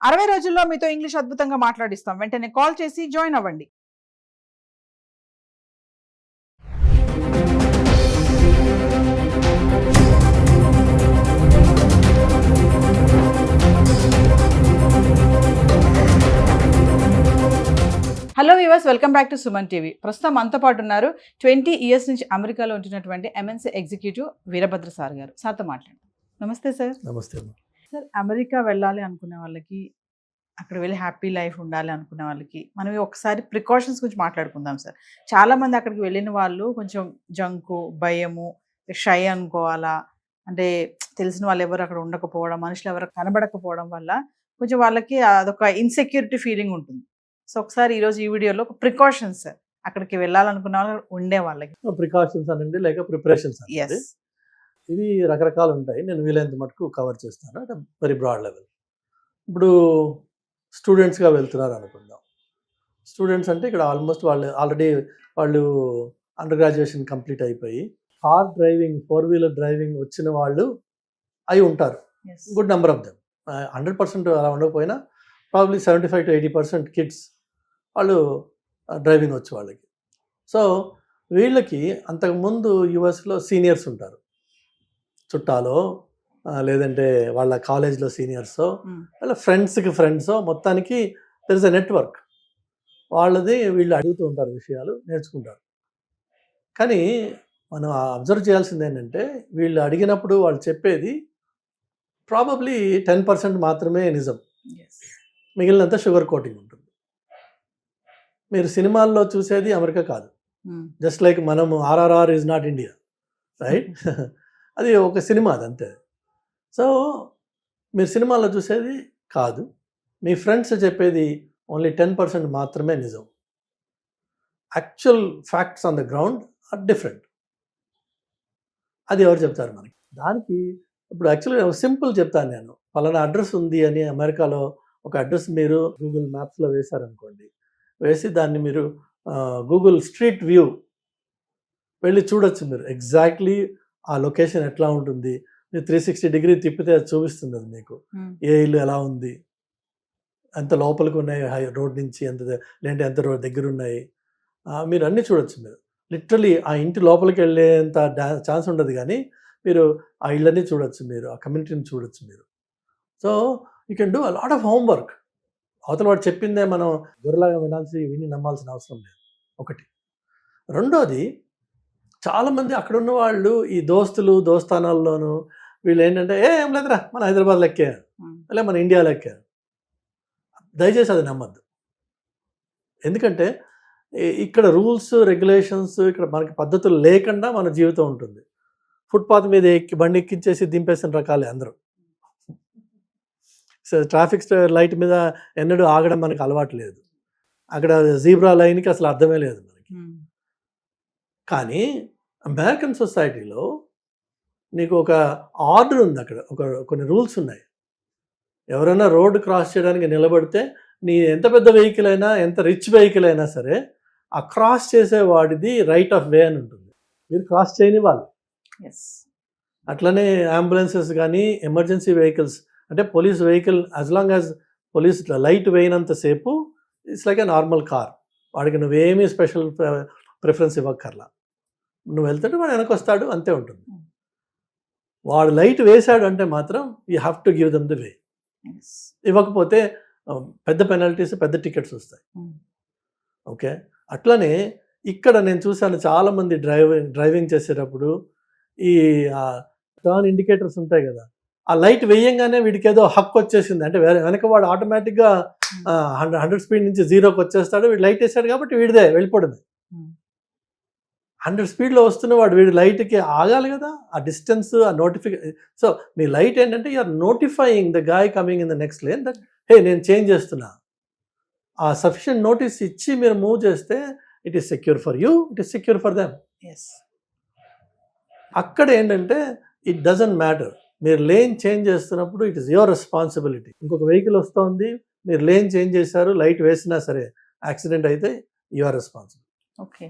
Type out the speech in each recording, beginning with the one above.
60 రోజుల్లో మీతో ఇంగ్లీష్ అద్భుతంగా మాట్లాడిస్తాం. వెంటనే కాల్ చేసి జాయిన్ అవ్వండి. Hello viewers, welcome back to Suman TV. ప్రస్తుతం మనతో పాటు ఉన్నారు 20 ఇయర్స్ నుంచి అమెరికాలో ఉంటున్నటువంటి ఎంఎన్సీ ఎగ్జిక్యూటివ్ వీరభద్ర సార్ గారు. సార్తో మాట్లాడండి. నమస్తే సార్. నమస్తే. సార్, అమెరికా వెళ్ళాలి అనుకునే వాళ్ళకి, అక్కడ వెళ్ళి హ్యాపీ లైఫ్ ఉండాలి అనుకునే వాళ్ళకి మనం ఒకసారి ప్రికాషన్స్ గురించి మాట్లాడుకుందాం సార్. చాలామంది అక్కడికి వెళ్ళిన వాళ్ళు కొంచెం జంకు, భయము, షై అనుకోవాలా, అంటే తెలిసిన వాళ్ళు ఎవరు అక్కడ ఉండకపోవడం, మనుషులు ఎవరు కనబడకపోవడం వల్ల కొంచెం వాళ్ళకి అదొక ఇన్సెక్యూరిటీ ఫీలింగ్ ఉంటుంది. సో ఒకసారి ఈరోజు ఈ వీడియోలో ఒక ప్రికాషన్స్ సార్, అక్కడికి వెళ్ళాలనుకున్న వాళ్ళు ఉండే వాళ్ళకి. ప్రికాషన్స్ అనండి, లేక ప్రిపరేషన్స్ ఎస్, ఇవి రకరకాలు ఉంటాయి. నేను వీలైనంత మటుకు కవర్ చేస్తాను అంటే వెరీ బ్రాడ్ లెవెల్. ఇప్పుడు స్టూడెంట్స్గా వెళ్తున్నారు అనుకుందాం. స్టూడెంట్స్ అంటే ఇక్కడ ఆల్మోస్ట్ వాళ్ళు అండర్ గ్రాడ్యుయేషన్ కంప్లీట్ అయిపోయి కార్ డ్రైవింగ్, 4-వీలర్ డ్రైవింగ్ వచ్చిన వాళ్ళు అయి ఉంటారు. Good number of them. 100% అలా ఉండకపోయినా ప్రాబ్లీ 75 to 80% కిడ్స్ వాళ్ళు డ్రైవింగ్ వచ్చు వాళ్ళకి. సో వీళ్ళకి అంతకుముందు యుఎస్లో సీనియర్స్ ఉంటారు, చుట్టాలో లేదంటే వాళ్ళ కాలేజ్లో సీనియర్సో వాళ్ళ ఫ్రెండ్స్లో మొత్తానికి దెర్ ఇస్ ఎ నెట్వర్క్. వాళ్ళది వీళ్ళు అడుగుతూ ఉంటారు, విషయాలు నేర్చుకుంటారు. కానీ మనం అబ్జర్వ్ చేయాల్సింది ఏంటంటే వీళ్ళు అడిగినప్పుడు వాళ్ళు చెప్పేది ప్రాబబ్లీ 10% మాత్రమే నిజం, మిగిలినంత షుగర్ కోటింగ్ ఉంటుంది. మీరు సినిమాల్లో చూసేది అమెరికా కాదు. జస్ట్ లైక్ మనము RRR is not India, right? అది ఒక సినిమా, అదంతే. సో మీరు సినిమాల్లో చూసేది కాదు, మీ ఫ్రెండ్స్ చెప్పేది ఓన్లీ 10% మాత్రమే నిజం. Actual facts on the ground are different. అది ఎవరు చెప్తారు మనకి? దానికి ఇప్పుడు యాక్చువల్గా సింపుల్ చెప్తాను నేను. పలానా అడ్రస్ ఉంది అని అమెరికాలో ఒక అడ్రస్ మీరు గూగుల్ మ్యాప్స్లో వేశారనుకోండి, వేసి దాన్ని మీరు గూగుల్ స్ట్రీట్ వ్యూ వెళ్ళి చూడొచ్చు. మీరు ఎగ్జాక్ట్లీ ఆ లొకేషన్ ఎట్లా ఉంటుంది, మీరు 360 డిగ్రీ తిప్పితే అది చూపిస్తుంది. అది మీకు ఏ ఇల్లు ఎలా ఉంది, ఎంత లోపలికి ఉన్నాయి రోడ్ నుంచి, లేదంటే ఎంత రోడ్ దగ్గర ఉన్నాయి, మీరు అన్నీ చూడొచ్చు. మీరు లిటరలీ ఆ ఇంటి లోపలికి వెళ్ళేంత ఛాన్స్ ఉండదు, కానీ మీరు ఆ ఇళ్ళన్నీ చూడొచ్చు, మీరు ఆ కమ్యూనిటీని చూడొచ్చు మీరు. So you can do a lot of homework. అవతల వాడు చెప్పిందే మనం గొర్రెలాగా విని నమ్మాల్సిన అవసరం లేదు, ఒకటి. రెండోది, చాలామంది అక్కడ ఉన్న వాళ్ళు ఈ దోస్తానాల్లోనూ వీళ్ళు ఏంటంటే ఏం లేదురా మన హైదరాబాద్ లెక్కే, అలా మన ఇండియా లెక్కే. దయచేసి అది నమ్మద్దు. ఎందుకంటే ఇక్కడ రూల్స్ రెగ్యులేషన్స్, ఇక్కడ మనకి పద్ధతులు లేకుండా మన జీవితం ఉంటుంది. ఫుట్పాత్ మీద బండి ఎక్కించేసి దింపేసిన రకాలే అందరూ. ట్రాఫిక్ లైట్ మీద ఎన్నడూ ఆగడం మనకు అలవాటు లేదు. అక్కడ జీబ్రా లైన్కి అసలు అర్థమే లేదు మనకి. కానీ అమెరికన్ సొసైటీలో నీకు ఒక ఆర్డర్ ఉంది, అక్కడ కొన్ని రూల్స్ ఉన్నాయి. ఎవరైనా రోడ్డు క్రాస్ చేయడానికి నిలబడితే నీ ఎంత పెద్ద వెహికల్ అయినా, ఎంత రిచ్ వెహికల్ అయినా సరే, ఆ క్రాస్ చేసేవాడిది రైట్ ఆఫ్ వే అని ఉంటుంది. మీరు క్రాస్ చేయని వాళ్ళు. అట్లనే అంబులెన్సెస్ కానీ ఎమర్జెన్సీ వెహికల్స్, అంటే police vehicle as long as police light వేయనంతసేపు it's like a normal car. వాడికి నువ్వేమీ స్పెషల్ ప్రిఫరెన్స్ ఇవ్వక్కర్లా. నువ్వు వెళ్తుంటే వాడు వెనకొస్తాడు, అంతే ఉంటుంది. వాడు లైట్ వేశాడు అంటే మాత్రం you have to give them the way. ఇవ్వకపోతే పెద్ద పెనాల్టీస్, పెద్ద టికెట్స్ వస్తాయి. ఓకే, అట్లనే ఇక్కడ నేను చూశాను చాలామంది డ్రైవింగ్ చేసేటప్పుడు ఈ టర్న్ ఇండికేటర్స్ ఉంటాయి కదా, ఆ లైట్ వేయంగానే వీడికి ఏదో హక్కు వచ్చేసింది, అంటే వెనక వాడు ఆటోమేటిక్గా 100 స్పీడ్ నుంచి 0కి వచ్చేస్తాడు. వీడు లైట్ వేసాడు కాబట్టి వీడిదే వెళ్ళిపోవడమే. 100 స్పీడ్లో వస్తున్న వీడి లైట్కి ఆగాలి కదా, ఆ డిస్టెన్స్, ఆ నోటిఫికేషన్. సో మీ లైట్ ఏంటంటే you're notifying the guy coming in the next lane that hey నేను చేంజ్ చేస్తున్నా. ఆ సఫిషియంట్ నోటీస్ ఇచ్చి మీరు మూవ్ చేస్తే it is secure for you, it is secure for them. అక్కడ ఏంటంటే ఇట్ డజంట్ మ్యాటర్. మీరు లేన్ చేంజ్ చేస్తున్నప్పుడు ఇట్ ఈస్ యువర్ రెస్పాన్సిబిలిటీ. ఇంకొక వెహికల్ వస్తుంది, మీరు లేన్ చేంజ్ చేశారు, లైట్ వేసినా సరే యాక్సిడెంట్ అయితే యువర్ రెస్పాన్సిబుల్. ఓకే,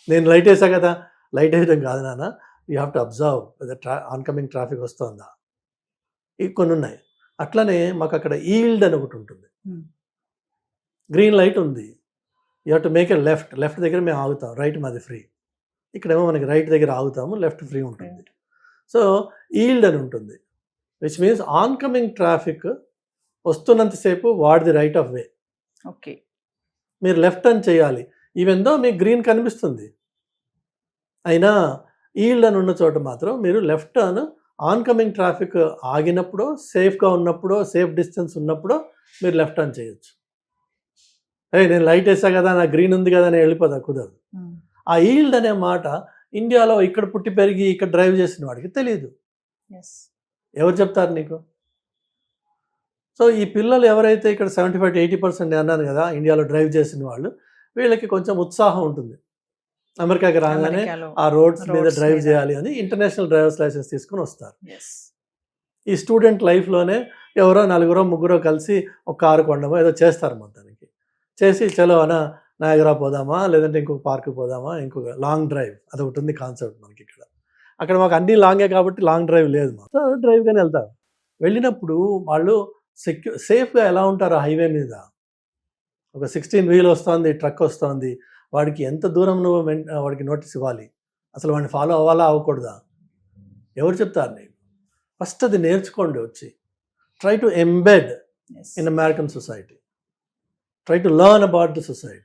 నేను లైట్ వేసా కదా, లైట్ వేయడం కాదు నాన్న, you have to observe oncoming traffic వస్తుందా. ఇవి కొన్ని ఉన్నాయి. అట్లనే మాకు అక్కడ ఈల్డ్ అని ఒకటి ఉంటుంది. Hmm. గ్రీన్ లైట్ ఉంది, you have to make a left దగ్గర మేము ఆగుతాం, రైట్ మాది ఫ్రీ. ఇక్కడేమో మనకి రైట్ దగ్గర ఆగుతాము, లెఫ్ట్ ఫ్రీ ఉంటుంది. సో ఈల్డ్ అని ఉంటుంది, which means on coming traffic వస్తున్నంతసేపు వాడిది రైట్ ఆఫ్ వే. ఓకే, మీరు లెఫ్ట్ టర్న్ చేయాలి, ఈవెన్ దో మీకు గ్రీన్ కనిపిస్తుంది, అయినా ఈల్డ్ అని ఉన్న చోట మాత్రం మీరు left turn on coming traffic ఆగినప్పుడు, సేఫ్గా ఉన్నప్పుడు, సేఫ్ డిస్టెన్స్ ఉన్నప్పుడు మీరు లెఫ్ట్ టర్న్ చేయొచ్చు. నేను లైట్ వేసా కదా, నా గ్రీన్ ఉంది కదా అని వెళ్ళిపోదా, కుదరదు. ఆ ఈల్డ్ అనే మాట ఇండియాలో ఇక్కడ పుట్టి పెరిగి ఇక్కడ డ్రైవ్ చేసిన వాడికి తెలియదు. ఎవరు చెప్తారు నీకు? సో ఈ పిల్లలు ఎవరైతే ఇక్కడ 75-80% అన్నాను కదా ఇండియాలో డ్రైవ్ చేసిన వాళ్ళు, వీళ్ళకి కొంచెం ఉత్సాహం ఉంటుంది. అమెరికాకి రాగానే ఆ రోడ్స్ మీద డ్రైవ్ చేయాలి అని ఇంటర్నేషనల్ డ్రైవర్స్ లైసెన్స్ తీసుకొని వస్తారు. ఈ స్టూడెంట్ లైఫ్లోనే ఎవరో నలుగురో ముగ్గురో కలిసి ఒక కారు కొనడమో ఏదో చేస్తారు మొత్తానికి. చేసి చలో అనా నయాగరా పోదామా, లేదంటే ఇంకొక పార్క్ పోదామా, ఇంకొక లాంగ్ డ్రైవ్, అదొకటి ఉంది కాన్సెప్ట్ మనకి ఇక్కడ. అక్కడ మాకు అన్నీ లాంగే కాబట్టి లాంగ్ డ్రైవ్ లేదు, మాకు డ్రైవ్గానే వెళ్తారు. వెళ్ళినప్పుడు వాళ్ళు సేఫ్గా ఎలా ఉంటారు హైవే మీద? ఒక 16 వీల్ వస్తుంది, ట్రక్ వస్తుంది, వాడికి ఎంత దూరం నువ్వు వాడికి నోటీస్ ఇవ్వాలి, అసలు వాడిని ఫాలో అవ్వాలా అవ్వకూడదా? ఎవరు చెప్తారు నీకు? ఫస్ట్ అది నేర్చుకోండి వచ్చి. Try to embed in American society, try to learn about the society,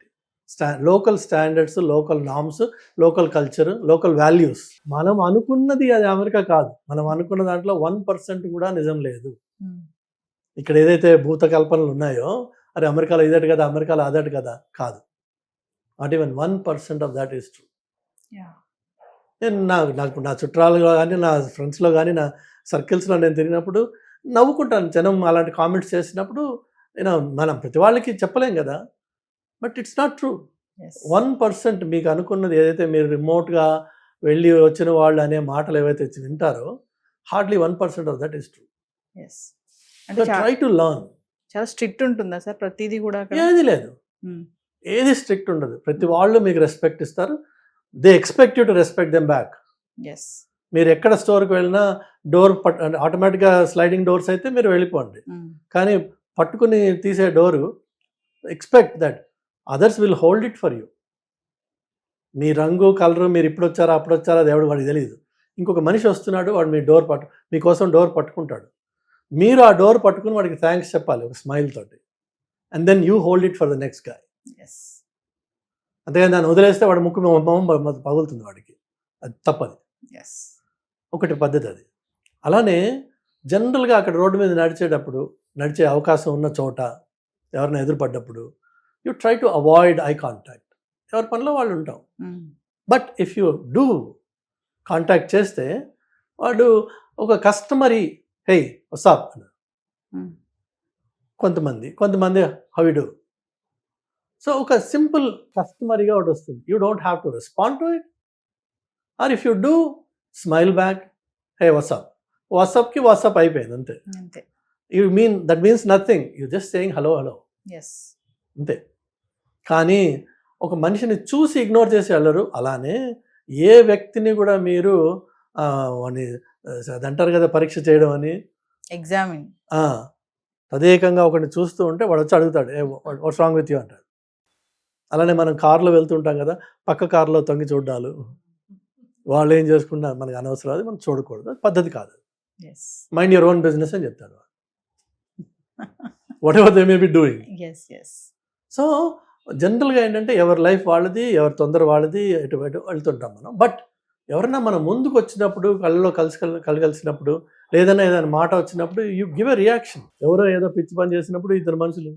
local standards, local norms, local culture, local values. మనం అనుకున్నది అది అమెరికా కాదు, మనం అనుకున్న దాంట్లో 1% కూడా నిజం లేదు. ఇక్కడ ఏదైతే భూత కల్పనలు ఉన్నాయో, అరే అమెరికాలో ఇదటి కదా, అమెరికాలో అదటి కదా, కాదు. Not even 1% of that is true. నేను నాకు నా చుట్టాలు కానీ, నా ఫ్రెండ్స్లో కానీ, నా సర్కిల్స్లో నేను తిరిగినప్పుడు నవ్వుకుంటాను. జనం అలాంటి కామెంట్స్ చేసినప్పుడు మనం ప్రతి వాళ్ళకి చెప్పలేం కదా, బట్ ఇట్స్ నాట్ ట్రూ. 1% మీకు అనుకున్నది ఏదైతే మీరు రిమోట్గా వెళ్ళి వచ్చిన వాళ్ళు అనే మాటలు ఏవైతే వింటారో, hardly 1% of that is true. Try to learn. చాలా స్ట్రిక్ట్ ఉంటుందా సార్ ప్రతిదీ కూడా? ఏది లేదు, ఏది స్ట్రిక్ట్ ఉండదు. ప్రతి వాళ్ళు మీకు రెస్పెక్ట్ ఇస్తారు. They expect you to respect them back. మీరు ఎక్కడ స్టోర్కి వెళ్ళినా డోర్ ఆటోమేటిక్గా స్లైడింగ్ డోర్స్ అయితే మీరు వెళ్ళిపోండి, కానీ పట్టుకుని తీసే door expect that others will hold it for you. మీ రంగు కలరు, మీరు ఇప్పుడు వచ్చారా అప్పుడు వచ్చారా అది ఎవడు వాడికి తెలియదు. ఇంకొక మనిషి వస్తున్నాడు, వాడు మీ మీకోసం డోర్ పట్టుకుంటాడు. మీరు ఆ డోర్ పట్టుకుని వాడికి థ్యాంక్స్ చెప్పాలి ఒక స్మైల్ తోటి, and then you hold it for the next guy. అంతేగాని దాన్ని వదిలేస్తే వాడు ముక్కు పగులుతుంది, వాడికి అది తప్పది. ఒకటి పద్ధతి అది. అలానే జనరల్గా అక్కడ రోడ్డు మీద నడిచే అవకాశం ఉన్న చోట ఎవరైనా ఎదురుపడ్డప్పుడు you try to avoid eye contact. ఎవరి పనిలో వాళ్ళు ఉంటాం. But if you do contact చేస్తే వాడు ఒక కస్టమరీ హే వాట్సాప్ అన్నారు. కొంతమంది హౌ యు డూ. సో ఒక సింపుల్ కస్టమరీగా ఒకటి వస్తుంది. You don't have to respond to it, or if you do smile back, hey what's up. వాట్సాప్కి వాట్సాప్ అయిపోయింది అంతే. That means nothing, you just saying hello అంతే. కానీ ఒక మనిషిని చూసి ఇగ్నోర్ చేసి వెళ్ళరు. అలానే ఏ వ్యక్తిని కూడా మీరు అదంటారు కదా పరీక్ష చేయడం అని, ఎగ్జామిన్, తదేకంగా ఒకరిని చూస్తూ ఉంటే వాడు వచ్చి అడుగుతాడు వాట్స్ రాంగ్ విత్ యూ అంటాడు. అలానే మనం కారులో వెళ్తుంటాం కదా, పక్క కారులో తొంగి చూడాలు, వాళ్ళు ఏం చేసుకుంటారు మనకు అనవసరం, అది మనం చూడకూడదు, పద్ధతి కాదు. మైండ్ యువర్ ఓన్ బిజినెస్ అని చెప్తాడు what ever they may be doing. So జనరల్గా ఏంటంటే ఎవరి లైఫ్ వాళ్ళది, ఎవరి తొందర వాళ్ళది, ఎటు వెళ్తుంటాం మనం. బట్ ఎవరైనా మనం ముందుకు వచ్చినప్పుడు, కళ్ళలో కలిసినప్పుడు, ఏదైనా మాట వచ్చినప్పుడు యూ గివ్ ఎ రియాక్షన్. ఎవరో ఏదో పిచ్చి పని చేసినప్పుడు ఇద్దరు మనుషులు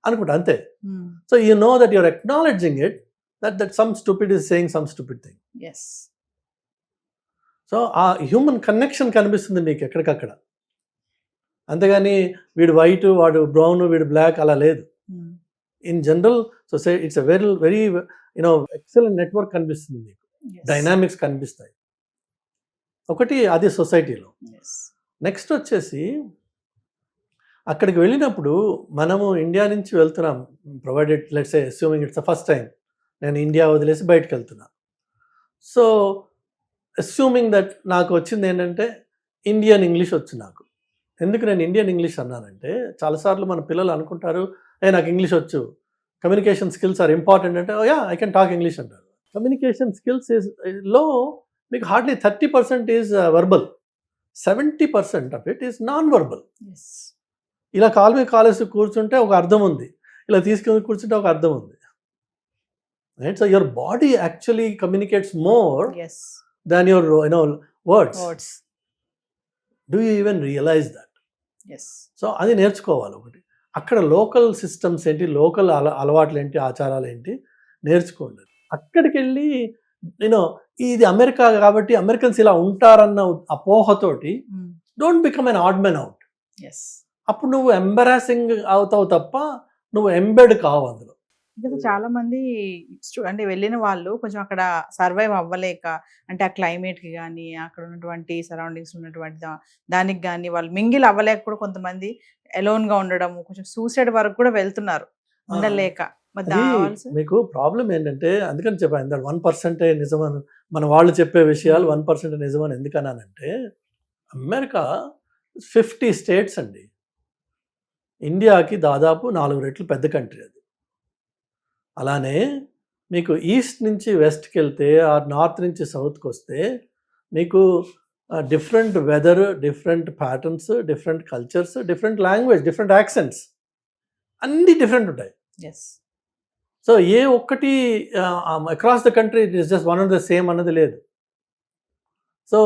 అనుకుంటా అంతే. So you know that you're acknowledging it, that some stupid is saying some stupid thing. So ఆ హ్యూమన్ కనెక్షన్ కనిపిస్తుంది మీకు ఎక్కడికక్కడ. అంతేగాని వీడు వైట్, వాడు బ్రౌన్, వీడు బ్లాక్ అలా లేదు. In general society it's a very excellent network కనిపిస్తుంది మీకు, డైనామిక్స్ కనిపిస్తాయి. ఒకటి అది సొసైటీలో. నెక్స్ట్ వచ్చేసి అక్కడికి వెళ్ళినప్పుడు మనము ఇండియా నుంచి వెళ్తున్నాం, provided let's say assuming it's the first time నేను ఇండియా వదిలేసి బయటకు వెళ్తున్నా. సో అస్యూమింగ్ దట్ నాకు వచ్చింది ఏంటంటే ఇండియన్ ఇంగ్లీష్ వచ్చు నాకు, ఎందుకు నేను ఇండియన్ ఇంగ్లీష్ అన్నానంటే చాలాసార్లు మన పిల్లలు అనుకుంటారు నాకు ఇంగ్లీష్ వచ్చు, కమ్యూనికేషన్ స్కిల్స్ ఆర్ ఇంపార్టెంట్ అంటే yeah I can talk English అంటారు. కమ్యూనికేషన్ స్కిల్స్ లో మీకు hardly 30% is verbal, 70% of it is non verbal. ఇలా కాలు మీద కాలేసి కూర్చుంటే ఒక అర్థం ఉంది, ఇలా తీసుకుని కూర్చుంటే ఒక అర్థం ఉంది. Right, so your body actually communicates more than your words. Do you even realise that? So అది నేర్చుకోవాలి ఒకటి. అక్కడ లోకల్ సిస్టమ్స్ ఏంటి, లోకల్ అలవాట్లు ఏంటి, ఆచారాలు ఏంటి నేర్చుకోండి. అక్కడికి వెళ్ళి ఇది అమెరికా కాబట్టి అమెరికన్స్ ఇలా ఉంటారన్న అపోహతోటి don't become an odd men out. అప్పుడు నువ్వు ఎంబరాసింగ్ అవుతావు తప్ప నువ్వు ఎంబెడ్ కావు అందులో. చాలా మంది అంటే వెళ్ళిన వాళ్ళు కొంచెం అక్కడ సర్వైవ్ అవ్వలేక, అంటే ఆ క్లైమేట్కి కానీ అక్కడ ఉన్నటువంటి సరౌండింగ్స్ ఉన్నటువంటి దానికి కానీ వాళ్ళు మింగిల్ అవ్వలేక కూడా కొంతమంది ఎలోన్గా ఉండడం, కొంచెం సూసైడ్ వరకు కూడా వెళ్తున్నారు ఉండలేక. మీకు ప్రాబ్లం ఏంటంటే అందుకని చెప్పాను 1% నిజమని, మన వాళ్ళు చెప్పే విషయాలు 1% నిజమని ఎందుకన్నానంటే అమెరికా 50 స్టేట్స్ అండి. ఇండియాకి దాదాపు 4 రెట్లు పెద్ద కంట్రీ అది. అలానే మీకు ఈస్ట్ నుంచి వెస్ట్కి వెళ్తే ఆ నార్త్ నుంచి సౌత్కి వస్తే మీకు different weather, different patterns, different cultures, different language, different accents అన్నీ డిఫరెంట్ ఉంటాయి. సో ఏ ఒక్కటి across the country it is just one of the same అన్నది లేదు. సో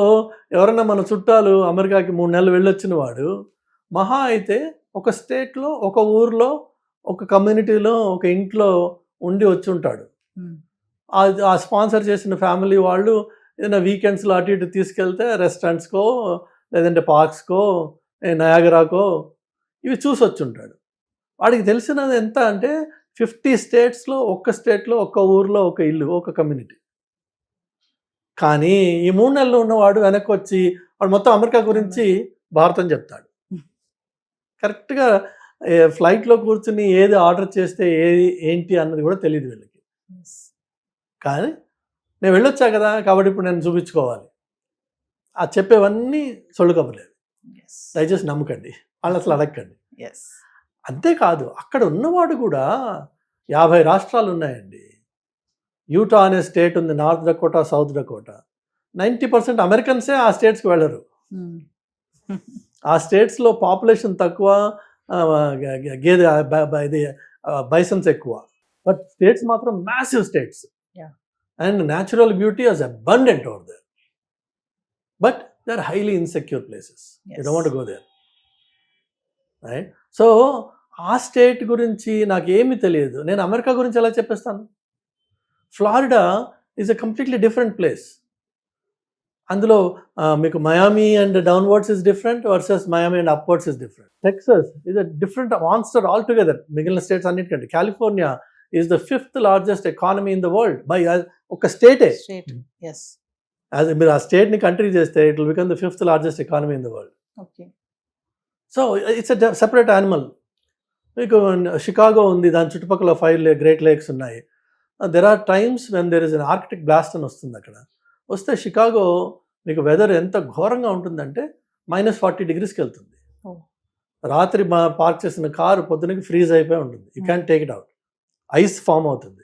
ఎవరన్నా మన చుట్టాలు అమెరికాకి 3 నెలలు వెళ్ళొచ్చిన వాడు మహా అయితే ఒక స్టేట్లో, ఒక ఊర్లో, ఒక కమ్యూనిటీలో, ఒక ఇంట్లో ఉండి వచ్చి ఉంటాడు. ఆ స్పాన్సర్ చేసిన ఫ్యామిలీ వాళ్ళు ఏదైనా వీకెండ్స్లో అటు ఇటు తీసుకెళ్తే రెస్టారెంట్స్కో లేదంటే పార్క్స్కో నయాగరాకో ఇవి చూసి వచ్చి ఉంటాడు. వాడికి తెలిసినది ఎంత అంటే 50 స్టేట్స్లో ఒక్క స్టేట్లో, ఒక్క ఊర్లో, ఒక ఇల్లు, ఒక కమ్యూనిటీ. కానీ ఈ 3 నెలలు ఉన్నవాడు వెనక్కి వచ్చి వాడు మొత్తం అమెరికా గురించి భారతం చెప్తాడు. కరెక్ట్గా ఫ్లైట్లో కూర్చుని ఏది ఆర్డర్ చేస్తే ఏది ఏంటి అన్నది కూడా తెలియదు వీళ్ళకి. కానీ నేను వెళ్ళొచ్చా కదా కాబట్టి ఇప్పుడు నేను చూపించుకోవాలి. ఆ చెప్పేవన్నీ సొల్లు కబుర్లేదు. దయచేసి నమ్మకండి, వాళ్ళు అసలు అడగండి. అంతేకాదు అక్కడ ఉన్నవాడు కూడా 50 రాష్ట్రాలు ఉన్నాయండి. యూటా అనే స్టేట్ ఉంది, నార్త్ డకోటా, సౌత్ డకోటా. 90% అమెరికన్సే ఆ స్టేట్స్కి వెళ్ళరు. ఆ స్టేట్స్లో పాపులేషన్ తక్కువ, గేదె ఇది బైసన్స్ ఎక్కువ. బట్ స్టేట్స్ మాత్రం massive states and natural beauty is abundant over there. But they are highly insecure places. You don't want to go there. Right, so ఆ స్టేట్ గురించి నాకేమీ తెలియదు, నేను అమెరికా గురించి ఎలా చెప్పేస్తాను? Florida is a completely different place. అందులో మీకు Miami and downwards is different versus Miami and upwards is different. Texas is a different monster all together మిగిలిన స్టేట్స్ అన్నిటికంటే. California is the 5th largest economy in the world by ఒక స్టేటే. మీరు ఆ స్టేట్ని country చేస్తే it will become the 5th largest economy in the world. So it's a separate animal. మీకు Chicago ఉంది, దాని చుట్టుపక్కల 5 గ్రేట్ లేక్స్ ఉన్నాయి. There are times when there is an Arctic blast అని వస్తుంది. అక్కడ వస్తే షికాగో మీకు వెదర్ ఎంత ఘోరంగా ఉంటుందంటే -40 degreesకి వెళ్తుంది. రాత్రి పార్క్ చేసిన కారు పొద్దునకి ఫ్రీజ్ అయిపోయి ఉంటుంది. You can take it out, ice form అవుతుంది.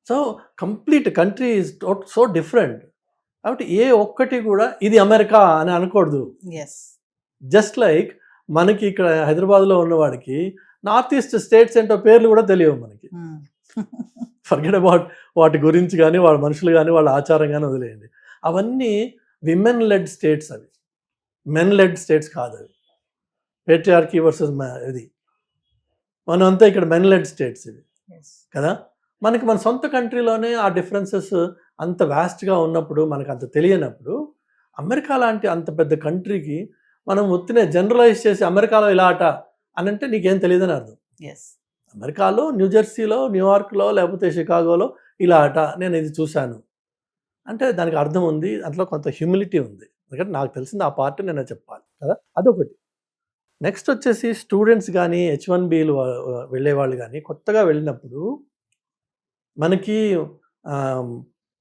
So complete country is so different. కాబట్టి ఏ ఒక్కటి కూడా ఇది అమెరికా అని అనకూడదు. జస్ట్ లైక్ మనకి ఇక్కడ హైదరాబాద్లో ఉన్నవాడికి నార్త్ ఈస్ట్ స్టేట్స్ ఏంటో పేర్లు కూడా తెలియవు మనకి. ఫర్గెట్ అబౌట్ వాటి గురించి కానీ వాళ్ళ మనుషులు కానీ వాళ్ళ ఆచారం కానీ వదిలేయండి. అవన్నీ విమెన్ లెడ్ స్టేట్స్, అవి మెన్ లెడ్ స్టేట్స్ కాదు. అవి పేట్రియార్కీ వర్సెస్ ఇది. మనం అంతా ఇక్కడ మెన్ లెడ్ స్టేట్స్ ఇవి కదా. మనకి మన సొంత కంట్రీలోనే ఆ డిఫరెన్సెస్ అంత వ్యాస్ట్గా ఉన్నప్పుడు, మనకు అంత తెలియనప్పుడు, అమెరికా లాంటి అంత పెద్ద కంట్రీకి మనం ఒత్తినే జనరలైజ్ చేసి అమెరికాలో ఇలా ఆట అని అంటే నీకేం తెలియదని అర్థం. అమెరికాలో న్యూజెర్సీలో, న్యూయార్క్లో, లేకపోతే షికాగోలో ఇలా ఆట నేను ఇది చూశాను అంటే దానికి అర్థం ఉంది, అందులో కొంత హ్యూమిలిటీ ఉంది. ఎందుకంటే నాకు తెలిసింది ఆ పార్ట్ నేను చెప్పాలి కదా, అదొకటి. నెక్స్ట్ వచ్చేసి స్టూడెంట్స్ కానీ H1Bలు వెళ్ళేవాళ్ళు కానీ కొత్తగా వెళ్ళినప్పుడు మనకి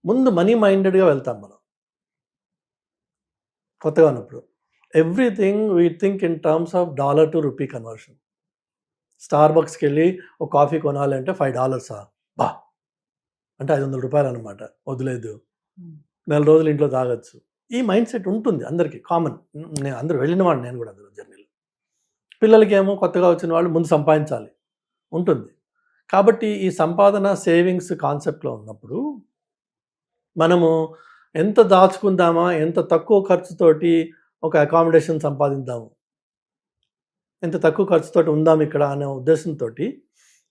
ముందు మనీ మైండెడ్గా వెళ్తాం మనం కొత్తగా ఉన్నప్పుడు. Everything we think in terms of dollar to rupee conversion. స్టార్ బక్స్కి వెళ్ళి ఒక కాఫీ కొనాలంటే $5 బా అంటే $500 అనమాట. వదిలేదు, నెల రోజులు ఇంట్లో తాగొచ్చు. ఈ మైండ్ సెట్ ఉంటుంది అందరికీ, కామన్. నేను అందరూ వెళ్ళిన వాడిని, నేను కూడా అందరూ జర్నీలో. పిల్లలకి ఏమో కొత్తగా వచ్చిన వాళ్ళు ముందు సంపాదించాలి ఉంటుంది. కాబట్టి ఈ సంపాదన సేవింగ్స్ కాన్సెప్ట్లో ఉన్నప్పుడు మనము ఎంత దాచుకుందామా, ఎంత తక్కువ ఖర్చుతోటి ఒక అకామిడేషన్ సంపాదిద్దాము, ఎంత తక్కువ ఖర్చుతోటి ఉందాం ఇక్కడ అనే ఉద్దేశంతో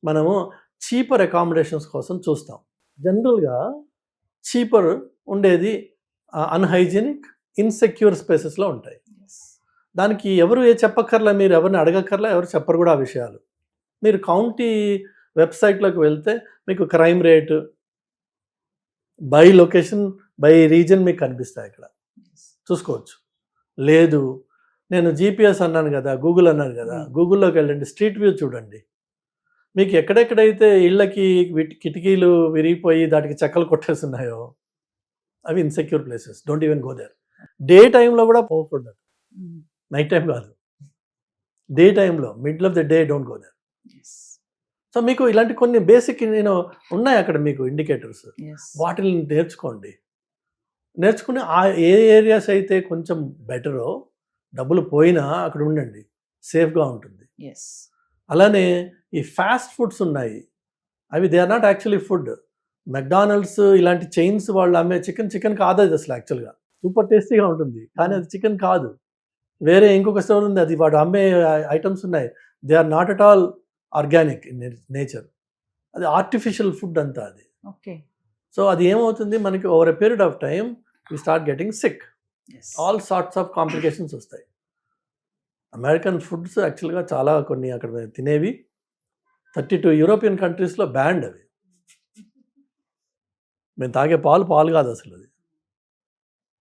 మనము చీపర్ అకామిడేషన్స్ కోసం చూస్తాం. జనరల్గా చీపర్ ఉండేది అన్హైజీనిక్, ఇన్సెక్యూర్ స్పేసెస్లో ఉంటాయి. దానికి ఎవరు చెప్పక్కర్లా, మీరు ఎవరిని అడగక్కర్లా, ఎవరు చెప్పరు కూడా ఆ విషయాలు. మీరు కౌంటీ వెబ్సైట్లోకి వెళ్తే మీకు crime rate by location, by reason మీకు కనిపిస్తాయి, ఇక్కడ చూసుకోవచ్చు. లేదు నేను జీపీఎస్ అన్నాను కదా, గూగుల్ అన్నాను కదా, గూగుల్లోకి వెళ్ళండి, స్ట్రీట్ వ్యూ చూడండి. మీకు ఎక్కడెక్కడైతే ఇళ్ళకి కిటికీలు విరిగిపోయి దానికి చెక్కలు కొట్టేస్తున్నాయో అవి insecure places. Don't even go there. Day టైంలో కూడా పోకూడదు, నైట్ టైం కాదు, డే టైంలో middle of the day don't go there. So మీకు ఇలాంటి కొన్ని బేసిక్ ఉన్నాయి అక్కడ మీకు ఇండికేటర్స్, వాటిని నేర్చుకోండి. నేర్చుకుని ఆ ఏ ఏరియాస్ అయితే కొంచెం బెటరో, డబ్బులు పోయినా అక్కడ ఉండండి, సేఫ్గా ఉంటుంది. అలానే ఈ ఫాస్ట్ ఫుడ్స్ ఉన్నాయి, అవి they are not actually food. McDonald's ఇలాంటి చైన్స్ వాళ్ళు అమ్మే చికెన్ కాదు అది అసలు. యాక్చువల్గా సూపర్ టేస్టీగా ఉంటుంది, కానీ అది చికెన్ కాదు. వేరే ఇంకొక స్టోర్ ఉంది, అది వాడు అమ్మే ఐటమ్స్ ఉన్నాయి, they are not at all organic in nature. అది ఆర్టిఫిషియల్ ఫుడ్ అంతా అది. ఓకే. సో అది ఏమవుతుంది, మనకి over a period of time we start getting sick, all sorts of complications వస్తాయి. అమెరికన్ ఫుడ్స్ యాక్చువల్గా చాలా కొన్ని అక్కడ తినేవి 32 యూరోపియన్ కంట్రీస్లో బ్యాండ్ అవి. మేము తాగే పాలు కాదు అసలు అది.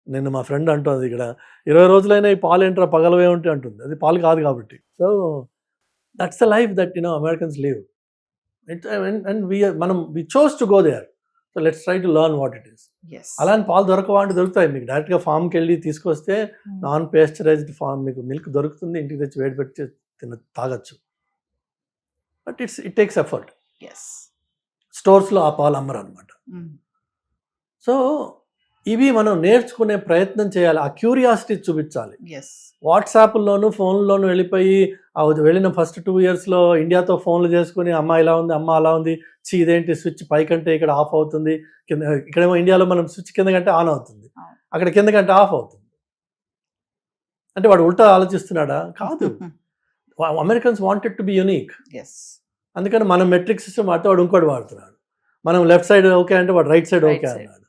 నిన్న మా ఫ్రెండ్ అంటుంది, ఇక్కడ 20 రోజులైనా ఈ పాలు ఏంట్రా పగలవే ఉంటే అంటుంది, అది పాలు కాదు కాబట్టి. So that's the life that Americans live. And we chose to go there. So let's try to learn what it is. అలాంటి పాలు దొరకవా అంటే దొరుకుతాయి. మీకు డైరెక్ట్గా ఫామ్కి వెళ్ళి తీసుకొస్తే నాన్ పేస్చరైజ్డ్ ఫామ్ మీకు మిల్క్ దొరుకుతుంది, ఇంటికి తెచ్చి వేడి పెట్టి తాగొచ్చు. But it takes effort. స్టోర్స్లో ఆ పాలు అమ్మరు అనమాట. సో ఇవి మనం నేర్చుకునే ప్రయత్నం చేయాలి, ఆ క్యూరియాసిటీ చూపించాలి. వాట్సాప్లోను ఫోన్లోను వెళ్ళిపోయి వెళ్ళిన ఫస్ట్ 2 yearsలో ఇండియాతో ఫోన్లు చేసుకుని అమ్మ ఇలా ఉంది, అమ్మ అలా ఉంది, ఇదేంటి స్విచ్ పైకంటే ఇక్కడ ఆఫ్ అవుతుంది, ఇక్కడేమో ఇండియాలో మనం స్విచ్ కింద కంటే ఆన్ అవుతుంది, అక్కడ కింద కంటే ఆఫ్ అవుతుంది. అంటే వాడు ఉల్టా ఆలోచిస్తున్నాడా? కాదు. Americans wanted to be unique. అందుకని మనం మెట్రిక్ సిస్టమ్ వాడితే వాడు ఇంకోటి వాడుతున్నాడు. మనం లెఫ్ట్ సైడ్ ఓకే అంటే వాడు రైట్ సైడ్ ఓకే అన్నాడు.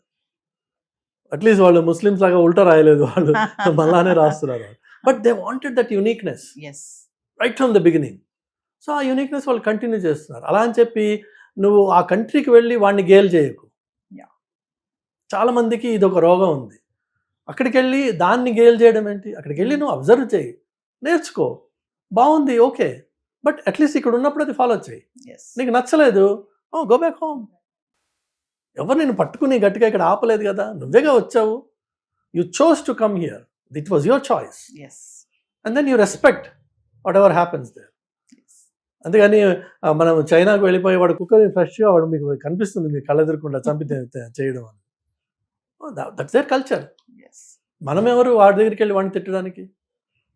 అట్లీస్ట్ వాళ్ళు ముస్లిమ్స్ లాగా ఉల్టా రాయలేదు, వాళ్ళు మళ్ళానే రాస్తున్నారు. But they wanted that uniqueness right from the beginning. So ఆ యూనిక్నెస్ వాళ్ళు కంటిన్యూ చేస్తున్నారు. అలా అని చెప్పి నువ్వు ఆ కంట్రీకి వెళ్ళి వాడిని గేల్ చేయకు. చాలామందికి ఇది ఒక రోగం ఉంది. అక్కడికి వెళ్ళి దాన్ని గేల్ చేయడం ఏంటి? అక్కడికి వెళ్ళి నువ్వు అబ్జర్వ్ చేయి, నేర్చుకో, బాగుంది ఓకే, బట్ అట్లీస్ట్ ఇక్కడ ఉన్నప్పుడు అది ఫాలో చేయి. నీకు నచ్చలేదు, గో బ్యాక్ హోమ్. ఎవరు నేను పట్టుకుని గట్టిగా ఇక్కడ ఆపలేదు కదా, నువ్వేగా వచ్చావు. You chose to come here, it was your choice. And then you respect whatever happens there. అందుకని మనం చైనాకు వెళ్ళిపోయి వాడు కుక్కర్ని ఫ్రెష్గా వాడు మీకు కనిపిస్తుంది, మీకు కళ్ళెదురకుండా చంపి చేయడం అని. That's their culture. మనం ఎవరు వాడి దగ్గరికి వెళ్ళి వాడిని తిట్టడానికి?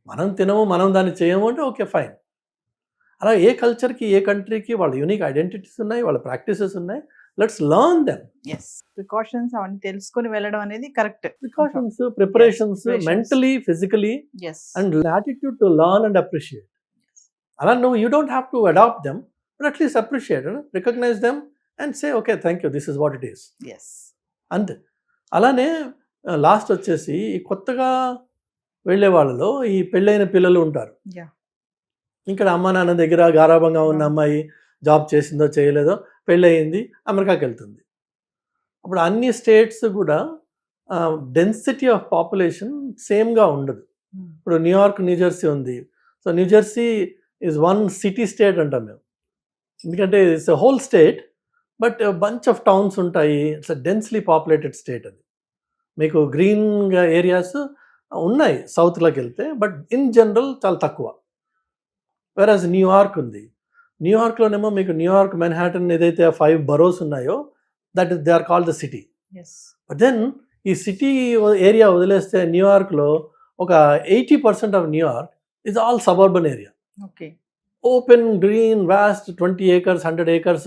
మనం తినము, మనం దాన్ని చేయము అంటే ఓకే ఫైన్. అలా ఏ కల్చర్కి, ఏ కంట్రీకి వాళ్ళ యూనిక్ ఐడెంటిటీస్ ఉన్నాయి, వాళ్ళ ప్రాక్టీసెస్ ఉన్నాయి. Let's learn them. ప్రికాషన్స్ అవన్నీ తెలుసుకొని వెళ్ళడం అనేది correct. Precautions, preparations mentally, physically, and attitude to learn and appreciate. అలా నువ్వు you don't have to adapt them, but at least appreciate, recognise them and say okay thank you, this is what it is. అంతే. అలానే last వచ్చేసి ఈ కొత్తగా వెళ్ళే వాళ్ళలో ఈ పెళ్ళైన పిల్లలు ఉంటారు. ఇక్కడ అమ్మ నాన్న దగ్గర గారాబంగా ఉన్న అమ్మాయి జాబ్ చేసిందో చేయలేదో, పెళ్ళయింది, అమెరికాకి వెళ్తుంది. అప్పుడు అన్ని స్టేట్స్ కూడా డెన్సిటీ ఆఫ్ పాపులేషన్ సేమ్గా ఉండదు. ఇప్పుడు న్యూయార్క్, న్యూజెర్సీ ఉంది. So New Jersey is one city state అంటాం మేము, ఎందుకంటే it's a whole state, but bunch of towns ఉంటాయి. It's a densely populated state. అది మీకు గ్రీన్ ఏరియాస్ ఉన్నాయి సౌత్లోకి వెళ్తే, బట్ ఇన్ జనరల్ చాలా తక్కువ. వెరాజ్ న్యూయార్క్ ఉంది. న్యూయార్క్లోనేమో మీకు న్యూయార్క్, మెన్హాటన్ ఏదైతే 5 బరోస్ ఉన్నాయో that they are called the city. But then ఈ సిటీ ఏరియా వదిలేస్తే న్యూయార్క్లో ఒక 80% of New York is all suburban area. Okay. Open green vast 20 acres 100 acres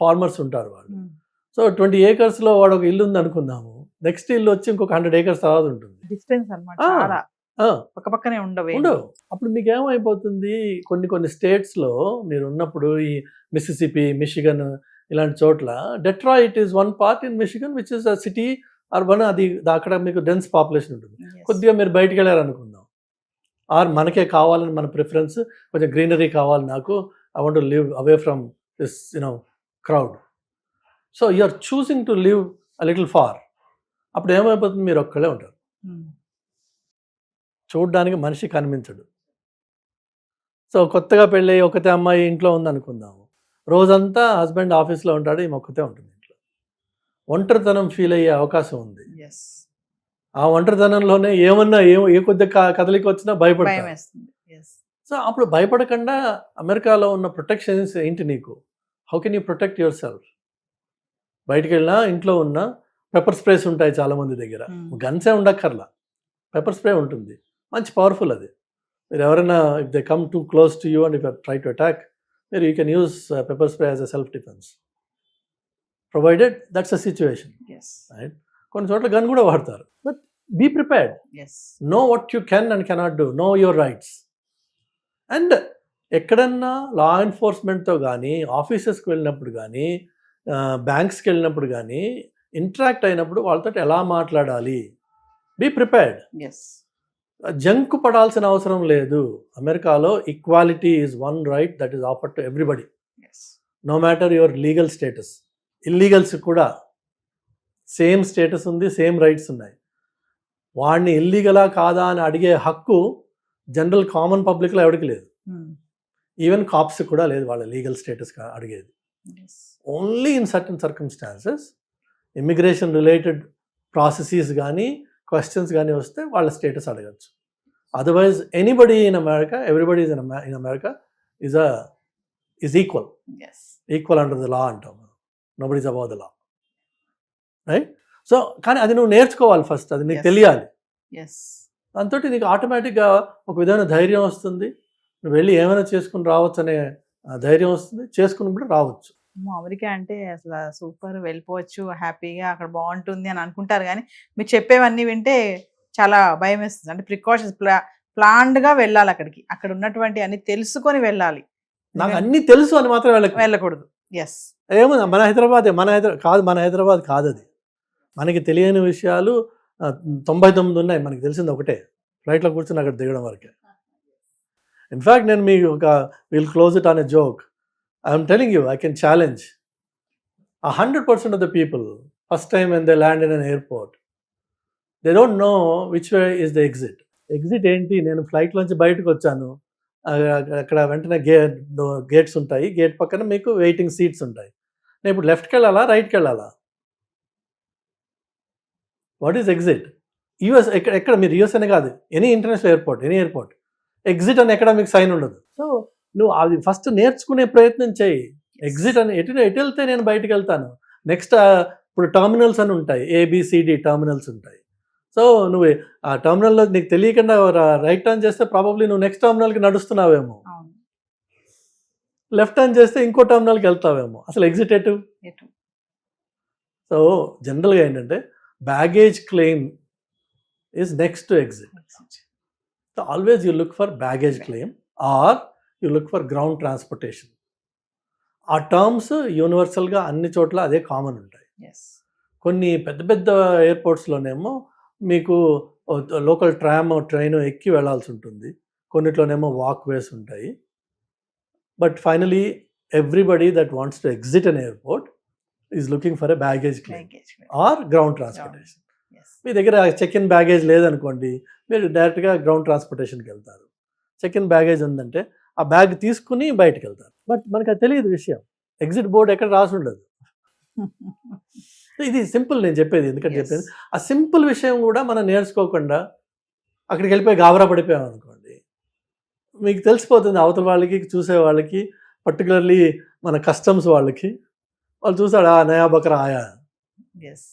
farmers ఉంటారు వాళ్ళు. సో 20 acresలో వాడు ఒక ఇల్లు ఉంది అనుకుందాము, నెక్స్ట్ ఇల్లు వచ్చి ఇంకొక 100 acres తర్వాత ఉంటుంది. డిస్టెన్స్ అన్నమాట, చాలా పక్క పక్కనే ఉండవు. అప్పుడు మీకు ఏమైపోతుంది, కొన్ని స్టేట్స్లో మీరు ఉన్నప్పుడు ఈ మిసిసిపి, మిషిగన్ ఇలాంటి చోట్ల, Detroit is one part in Michigan which is a city urban. అది అక్కడ మీకు డెన్స్ పాపులేషన్ ఉంటుంది. కొద్దిగా మీరు బయటికి వెళ్ళారనుకుందాం, ఆర్ మనకే కావాలని మన ప్రిఫరెన్స్, కొంచెం గ్రీనరీ కావాలి నాకు, I want to live away from this crowd. So you are choosing to live a little far. అప్పుడు ఏమైపోతుంది, మీరు ఒక్కళ్ళే ఉంటారు, చూడ్డానికి మనిషి కనిపించడు. సో కొత్తగా పెళ్ళి ఒకతే అమ్మాయి ఇంట్లో ఉందనుకుందాము, రోజంతా హస్బెండ్ ఆఫీస్లో ఉంటాడు, ఈమె ఒక్కతే ఉంటుంది ఇంట్లో. ఒంటరితనం ఫీల్ అయ్యే అవకాశం ఉంది. ఆ ఒంటరితనంలోనే ఏమన్నా ఏ కొద్దిగా కదలిక వచ్చినా భయపడతారు. సో అప్పుడు భయపడకుండా అమెరికాలో ఉన్న ప్రొటెక్షన్స్ ఏంటి నీకు? How can you protect your self? బయటికి వెళ్ళినా ఇంట్లో ఉన్న పెప్పర్ స్ప్రేస్ ఉంటాయి చాలామంది దగ్గర, గన్సే ఉండక్కర్లా, పెప్పర్ స్ప్రే ఉంటుంది, మంచి పవర్ఫుల్ అది. మీరు ఎవరైనా if they come too close to you and if try to attack, మీరు you can use pepper spray as a self defence, provided that's a situation. Right? కొన్ని చోట్ల గన్ కూడా వాడతారు. But be prepared, know what you can and cannot do, know your rights. And ఎక్కడన్నా law ఎన్ఫోర్స్మెంట్తో కానీ, ఆఫీసెస్కి వెళ్ళినప్పుడు కానీ, బ్యాంక్స్కి వెళ్ళినప్పుడు కానీ ఇంటరాక్ట్ అయినప్పుడు వాళ్ళతో ఎలా మాట్లాడాలి, బీ ప్రిపేర్డ్. జంకు పడాల్సిన అవసరం లేదు. అమెరికాలో equality is one right that is afforded to everybody, no matter your legal status. Illegals కూడా సేమ్ స్టేటస్ ఉంది, సేమ్ రైట్స్ ఉన్నాయి. వాడిని ఇల్లీగలా కాదా అని అడిగే హక్కు జనరల్ కామన్ పబ్లిక్లో ఎవరికి లేదు. ఈవెన్ కాప్స్ కూడా లేదు వాళ్ళ లీగల్ స్టేటస్ అడిగేది. Only in certain circumstances immigration related processes కానీ, క్వశ్చన్స్ కానీ వస్తే వాళ్ళ స్టేటస్ అడగచ్చు. Otherwise anybody in America, everybody in America is equal under the law అంటాం. Nobody is above the law, right? So కానీ అది నువ్వు నేర్చుకోవాలి ఫస్ట్, అది నీకు తెలియాలి. దాంతో నీకు ఆటోమేటిక్గా ఒక విధమైన ధైర్యం వస్తుంది, నువ్వు వెళ్ళి ఏమైనా చేసుకుని రావచ్చు అనే ధైర్యం వస్తుంది, చేసుకుని కూడా రావచ్చు. అమెరికా అంటే అసలు సూపర్, వెళ్ళిపోవచ్చు హ్యాపీగా, అక్కడ బాగుంటుంది అని అనుకుంటారు, కానీ మీరు చెప్పేవన్నీ వింటే చాలా భయం వేస్తుంది. అంటే ప్రికాషన్స్ ప్లాన్డ్గా వెళ్ళాలి అక్కడికి, అక్కడ ఉన్నటువంటి అన్ని తెలుసుకొని వెళ్ళాలి. నాకు అన్ని తెలుసు అని మాత్రం వెళ్ళకూడదు. ఏముంది, మన హైదరాబాద్ కాదు అది. మనకి తెలియని విషయాలు 99 ఉన్నాయి, మనకి తెలిసింది ఒకటే, ఫ్లైట్లో కూర్చొని అక్కడ దిగడం వరకే. ఇన్ఫ్యాక్ట్ నేను మీకు will close it on a joke. I'm telling you, I can challenge 100% of the people first time when they land in an airport, they don't know which way is the exit. Exit ఏంటి? నేను ఫ్లైట్లోంచి బయటకు వచ్చాను, అక్కడ వెంటనే gates ఉంటాయి, gate పక్కన మీకు waiting seats ఉంటాయి. నేను ఇప్పుడు లెఫ్ట్కి వెళ్ళాలా, రైట్కి వెళ్ళాలా? What is exit? యూఎస్ ఎక్కడ మీరు యూఎస్ అనే కాదు, any international airport, any airport exit అని ఎక్కడ మీకు సైన్ ఉండదు. సో నువ్వు అది ఫస్ట్ నేర్చుకునే ప్రయత్నం చేయి. ఎగ్జిట్ అని ఎటు వెళ్తే నేను బయటకు వెళ్తాను. నెక్స్ట్ ఇప్పుడు టర్మినల్స్ అని ఉంటాయి, ఏబిసిడి టర్మినల్స్ ఉంటాయి. సో నువ్వు ఆ టర్మినల్లో నీకు తెలియకుండా రైట్ టర్న్ చేస్తే ప్రాబబ్లీ నువ్వు నెక్స్ట్ టర్మినల్కి నడుస్తున్నావేమో, లెఫ్ట్ టర్న్ చేస్తే ఇంకో టర్మినల్కి వెళ్తావేమో. అసలు ఎగ్జిట్ ఎటు? సో జనరల్గా ఏంటంటే baggage claim is next to exit. So always you look for baggage claim are you look for ground transportation. ఆ టర్మ్స్ యూనివర్సల్గా అన్ని చోట్ల అదే కామన్ ఉంటాయి. కొన్ని పెద్ద పెద్ద ఎయిర్పోర్ట్స్లోనేమో మీకు లోకల్ ట్రైన్ ఎక్కి వెళ్ళాల్సి ఉంటుంది, కొన్నిట్లోనేమో వాక్ వేస్ ఉంటాయి. But finally everybody that wants to exit an airport is looking for a baggage claim or ground transportation. మీ దగ్గర చెక్ ఇన్ బ్యాగేజ్ లేదనుకోండి, మీరు డైరెక్ట్గా గ్రౌండ్ ట్రాన్స్పోర్టేషన్కి వెళ్తారు. చెక్ ఇన్ బ్యాగేజ్ ఉందంటే ఆ బ్యాగ్ తీసుకుని బయటకు వెళ్తారు. బట్ మనకు అది తెలియదు విషయం, ఎగ్జిట్ బోర్డ్ ఎక్కడ రాసి ఉండదు. ఇది సింపుల్ నేను చెప్పేది, ఎందుకంటే చెప్పేది ఆ సింపుల్ విషయం కూడా మనం నేర్చుకోకుండా అక్కడికి వెళ్ళిపోయి గాబరా పడిపోయాం అనుకోండి, మీకు తెలిసిపోతుంది అవతల వాళ్ళకి, చూసే వాళ్ళకి, పర్టికులర్లీ మన కస్టమ్స్ వాళ్ళకి, వాళ్ళు చూస్తాడు నయా బకరా ఆయా, ఎస్.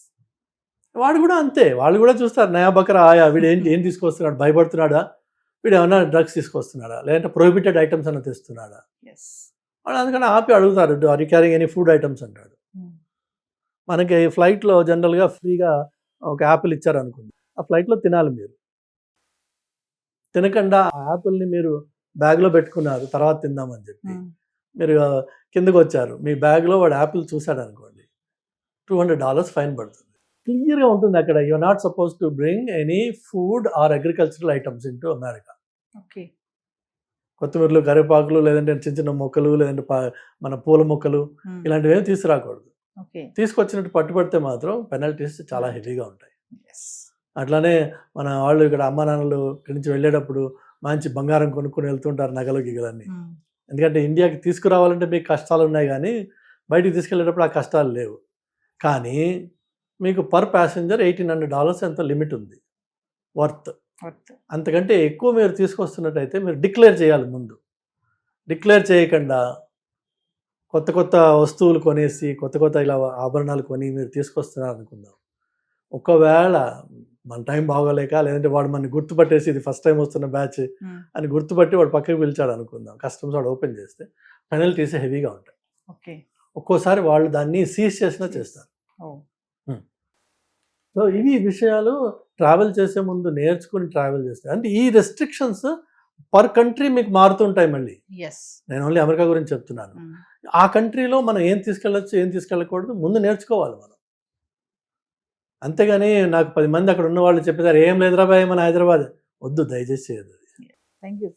వాడు కూడా అంతే, వాళ్ళు కూడా చూస్తారు నయా బకరా ఆయా, వీడు ఏం తీసుకొస్తున్నాడు, భయపడుతున్నాడా, వీడు ఏమన్నా డ్రగ్స్ తీసుకొస్తున్నాడా, లేదంటే ప్రొహిబిటెడ్ ఐటమ్స్ అన్న తెస్తున్నాడా, ఎస్. వాళ్ళు అందుకని ఆపి అడుగుతారు, are you carrying any food items అంటాడు. మనకి ఫ్లైట్లో జనరల్గా ఫ్రీగా ఒక యాపిల్ ఇచ్చారనుకోండి, ఆ ఫ్లైట్లో తినాలి, మీరు తినకుండా ఆ యాపిల్ని మీరు బ్యాగ్లో పెట్టుకున్నారు, తర్వాత తిందామని చెప్పి మీరు కిందకు వచ్చారు, మీ బ్యాగ్లో వాడు యాపిల్ చూశాడు అనుకోండి, $200 ఫైన్ పడుతుంది. క్లియర్గా ఉంటుంది అక్కడ, you are not suppose to bring any food or agricultural items into America. Okay. కొత్తిమీరలు, కరివేపాకులు, లేదంటే చిన్న చిన్న మొక్కలు, లేదంటే మన పూల మొక్కలు, ఇలాంటివి ఏమి తీసుకురాకూడదు. తీసుకొచ్చినట్టు పట్టుబడితే మాత్రం పెనల్టీస్ చాలా హెవీగా ఉంటాయి. అట్లానే మన వాళ్ళు ఇక్కడ అమ్మా నాన్నలు ఇక్కడి నుంచి వెళ్ళేటప్పుడు మంచి బంగారం కొనుక్కొని వెళ్తుంటారు, నగలు గిగలన్నీ. ఎందుకంటే ఇండియాకి తీసుకురావాలంటే మీకు కష్టాలు ఉన్నాయి, కానీ బయటికి తీసుకెళ్ళేటప్పుడు ఆ కష్టాలు లేవు. కానీ మీకు పర్ ప్యాసింజర్ $1,800 ఎంత లిమిట్ ఉంది, వర్త్. అంతకంటే ఎక్కువ మీరు తీసుకొస్తున్నట్టయితే మీరు డిక్లేర్ చేయాలి ముందు. డిక్లేర్ చేయకుండా కొత్త కొత్త వస్తువులు కొనేసి, కొత్త కొత్త ఇలా ఆభరణాలు కొని మీరు తీసుకొస్తున్నారు అనుకుందాం, ఒకవేళ మన టైం బాగోలేక, లేదంటే వాడు మన గుర్తుపట్టేసి ఇది ఫస్ట్ టైం వస్తున్న బ్యాచ్ అని గుర్తుపట్టి వాడు పక్కకి పిలిచాడు అనుకుందాం, కస్టమ్స్ వాడు ఓపెన్ చేస్తే పెనల్టీస్ హెవీగా ఉంటాయి. ఒక్కోసారి వాళ్ళు దాన్ని సీజ్ చేసినా చేస్తారు. సో ఇవి విషయాలు ట్రావెల్ చేసే ముందు నేర్చుకుని ట్రావెల్ చేస్తారు. అంటే ఈ రెస్ట్రిక్షన్స్ పర్ కంట్రీ మీకు మారుతుంటాయి. మళ్ళీ నేను ఓన్లీ అమెరికా గురించి చెప్తున్నాను. ఆ కంట్రీలో మనం ఏం తీసుకెళ్ళచ్చు, ఏం తీసుకెళ్ళకూడదు ముందు నేర్చుకోవాలి మనం. అంతేగాని నాకు 10 మంది అక్కడ ఉన్న వాళ్ళు చెప్పేదారు ఏం లేదురా బాయ్ మన హైదరాబాద్, వద్దు, దయచేసి చేయదు. Thank you.